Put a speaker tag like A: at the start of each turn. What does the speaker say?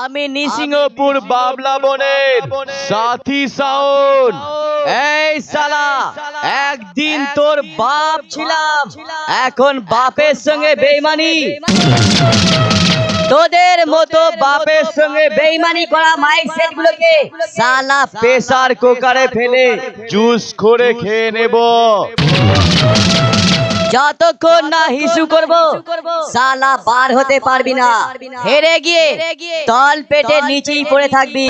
A: আমি নিসিংহপুর বাবলা বনের সাথী সাউন্ড। এই শালা, একদিন তোর বাপ ছিলাম, এখন বাপের সঙ্গে বেইমানি। তোদের মতো বাপের সঙ্গে বেইমানি করা মাইক সেট গুলোকে শালা প্রেসার কুকারে ফেলে জুস করে খেয়ে নেব। যতক্ষণ না হিসু করব শালা বার হতে পারবি না। হেরে গিয়ে তল পেটের নিচেই পড়ে থাকবি।